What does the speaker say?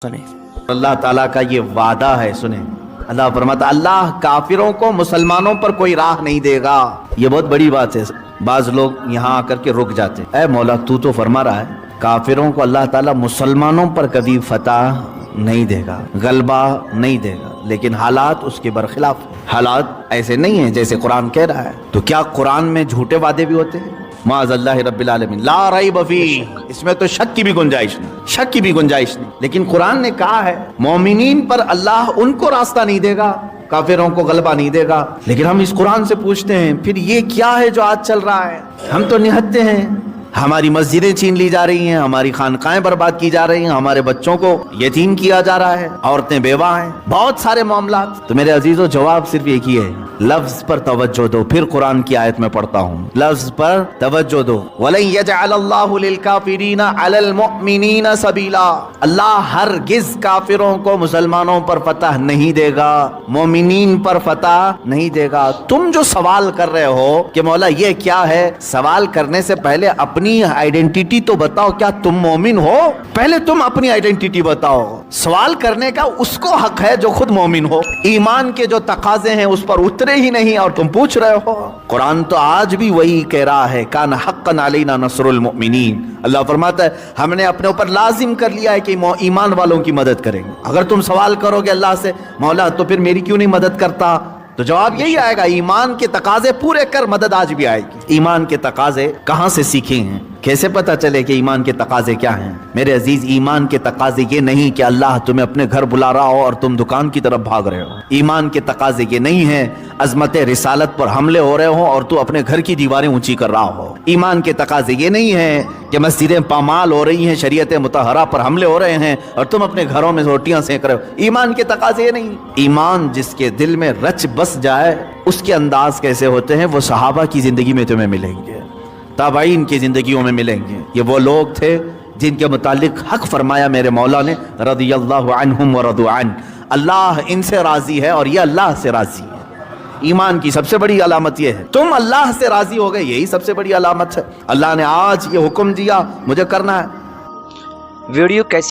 سنیں اللہ تعالیٰ کا یہ وعدہ ہے. سنیں اللہ فرماتا اللہ کافروں کو مسلمانوں پر کوئی راہ نہیں دے گا. یہ بہت بڑی بات ہے. بعض لوگ یہاں آ کر کے رک جاتے ہیں. اے مولا تو فرما رہا ہے کافروں کو اللہ تعالیٰ مسلمانوں پر کبھی فتح نہیں دے گا, غلبہ نہیں دے گا, لیکن حالات اس کے برخلاف. حالات ایسے نہیں ہیں جیسے قرآن کہہ رہا ہے. تو کیا قرآن میں جھوٹے وعدے بھی ہوتے ہیں؟ معاذ اللہ رب العالمین, لا ریب فیہ, اس میں تو شک کی بھی گنجائش نہیں, شک کی بھی گنجائش نہیں. لیکن قرآن نے کہا ہے مومنین پر اللہ ان کو راستہ نہیں دے گا, کافروں کو غلبہ نہیں دے گا. لیکن ہم اس قرآن سے پوچھتے ہیں پھر یہ کیا ہے جو آج چل رہا ہے؟ ہم تو نہتے ہیں, ہماری مسجدیں چھین لی جا رہی ہیں, ہماری خانقاہیں برباد کی جا رہی ہیں, ہمارے بچوں کو یتیم کیا جا رہا ہے, عورتیں بیوہ ہیں, بہت سارے معاملات. تو میرے عزیزو جواب صرف ایک ہی ہے, لفظ پر توجہ دو. پھر قرآن کی آیت میں پڑھتا ہوں, لفظ پر توجہ دو. وَلَن يَجْعَلَ اللَّهُ لِلْكَافِرِينَ عَلَى الْمُؤْمِنِينَ سَبِيلًا, اللہ ہرگز کافروں کو مسلمانوں پر فتح نہیں دے گا, مومنین پر فتح نہیں دے گا. تم جو سوال کر رہے ہو کہ مولا یہ کیا ہے, سوال کرنے سے پہلے اپنی آئیڈینٹی تو بتاؤ. کیا تم مومن ہو؟ پہلے تم اپنی آئیڈینٹی بتاؤ. سوال کرنے کا اس کو حق ہے جو خود مومن ہو. ایمان کے جو تقاضے ہیں اس پر اترے ہی نہیں اور تم پوچھ رہے ہو. قرآن تو آج بھی وہی کہہ رہا ہے, کان حقا علینا نصر المؤمنین. اللہ فرماتا ہے ہم نے اپنے اوپر لازم کر لیا ہے کہ ایمان والوں کی مدد کریں گے. اگر تم سوال کرو گے اللہ سے مولا تو پھر میری کیوں نہیں مدد کرتا, تو جواب یہی آئے گا ایمان کے تقاضے پورے کر, مدد آج بھی آئے گی. ایمان کے تقاضے کہاں سے سیکھیں ہیں؟ کیسے پتا چلے کہ ایمان کے تقاضے کیا ہیں؟ میرے عزیز, ایمان کے تقاضے یہ نہیں کہ اللہ تمہیں اپنے گھر بلا رہا ہو اور تم دکان کی طرف بھاگ رہے ہو. ایمان کے تقاضے یہ نہیں ہیں عظمت رسالت پر حملے ہو رہے ہو اور تو اپنے گھر کی دیواریں اونچی کر رہا ہو. ایمان کے تقاضے یہ نہیں ہیں کہ مسجدیں پامال ہو رہی ہیں, شریعت مطہرہ پر حملے ہو رہے ہیں اور تم اپنے گھروں میں روٹیاں سینک رہے ہو. ایمان کے تقاضے یہ نہیں. ایمان جس کے دل میں رچ بس جائے اس کے انداز کیسے ہوتے ہیں وہ صحابہ کی زندگی میں تمہیں ملیں گے, تابعین کی زندگیوں میں ملیں گے. یہ وہ لوگ تھے جن کے متعلق حق فرمایا میرے مولا نے, رضی اللہ عنہم ورضوا عنہ, اللہ ان سے راضی ہے اور یہ اللہ سے راضی ہے. ایمان کی سب سے بڑی علامت یہ ہے, تم اللہ سے راضی ہو گئے, یہی سب سے بڑی علامت ہے. اللہ نے آج یہ حکم دیا مجھے کرنا ہے. ویڈیو کیسی